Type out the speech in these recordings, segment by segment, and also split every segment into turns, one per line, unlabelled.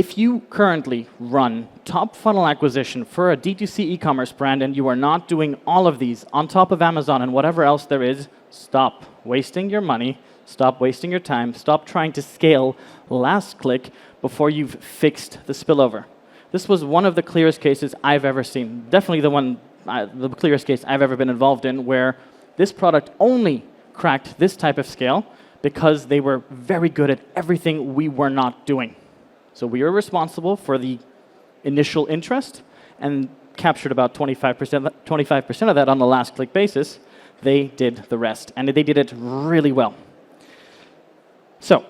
If you currently run top funnel acquisition for a DTC e-commerce brand and you are not doing all of these on top of Amazon and whatever else there is, stop wasting your money, stop wasting your time, stop trying to scale last click before you've fixed the spillover. This was one of the clearest cases I've ever seen. Definitely the clearest case I've ever been involved in where this product only cracked this type of scale because they were very good at everything we were not doing. So we were responsible for the initial interest and captured about 25% of that on the last click basis. They did the rest, and they did it really well. So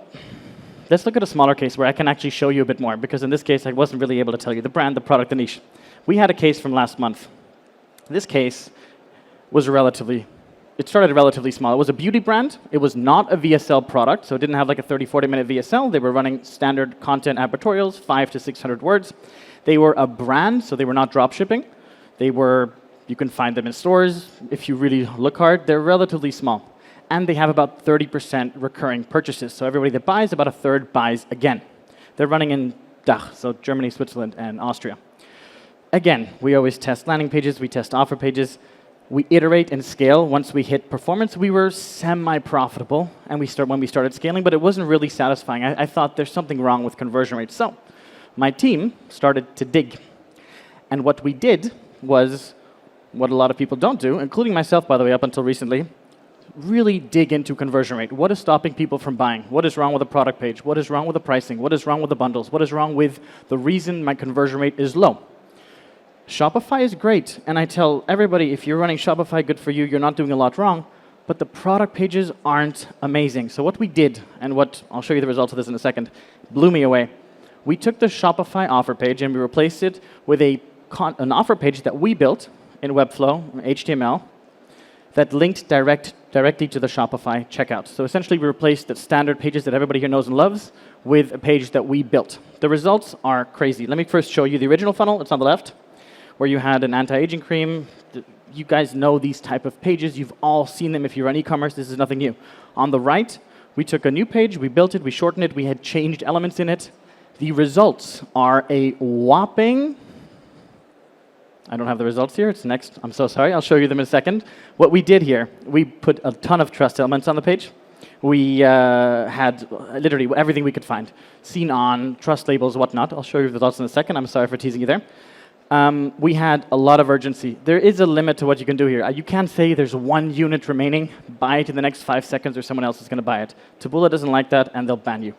let's look at a smaller case where I can actually show you a bit more, because in this case, I wasn't really able to tell you the brand, the product, the niche. We had a case from last month. This case was it started relatively small. It was a beauty brand. It was not a VSL product, so it didn't have like a 30, 40-minute VSL. They were running standard content advertorials, 500 to 600 words. They were a brand, so they were not drop shipping. You can find them in stores. If you really look hard, they're relatively small. And they have about 30% recurring purchases. So everybody that buys, about a third buys again. They're running in DACH, so Germany, Switzerland, and Austria. Again, we always test landing pages. We test offer pages. We iterate and scale. Once we hit performance, we were semi-profitable when we started scaling, but it wasn't really satisfying. I thought there's something wrong with conversion rates. So my team started to dig. And what we did was what a lot of people don't do, including myself, by the way, up until recently, really dig into conversion rate. What is stopping people from buying? What is wrong with the product page? What is wrong with the pricing? What is wrong with the bundles? What is wrong with the reason my conversion rate is low? Shopify is great, and I tell everybody, if you're running Shopify, good for you, you're not doing a lot wrong, but the product pages aren't amazing. So what we did, and what I'll show you the results of this in a second, blew me away. We took the Shopify offer page and we replaced it with an offer page that we built in Webflow, HTML, that linked directly to the Shopify Checkout. So essentially, we replaced the standard pages that everybody here knows and loves with a page that we built. The results are crazy. Let me first show you the original funnel. It's on the left, where you had an anti-aging cream. You guys know these type of pages. You've all seen them if you run e-commerce. This is nothing new. On the right, we took a new page. We built it. We shortened it. We had changed elements in it. The results are a whopping... I don't have the results here. It's next. I'm so sorry. I'll show you them in a second. What we did here, we put a ton of trust elements on the page. We had literally everything we could find. Seen on, trust labels, whatnot. I'll show you the results in a second. I'm sorry for teasing you there. We had a lot of urgency. There is a limit to what you can do here. You can't say there's one unit remaining, buy it in the next 5 seconds or someone else is going to buy it. Taboola doesn't like that, and they'll ban you.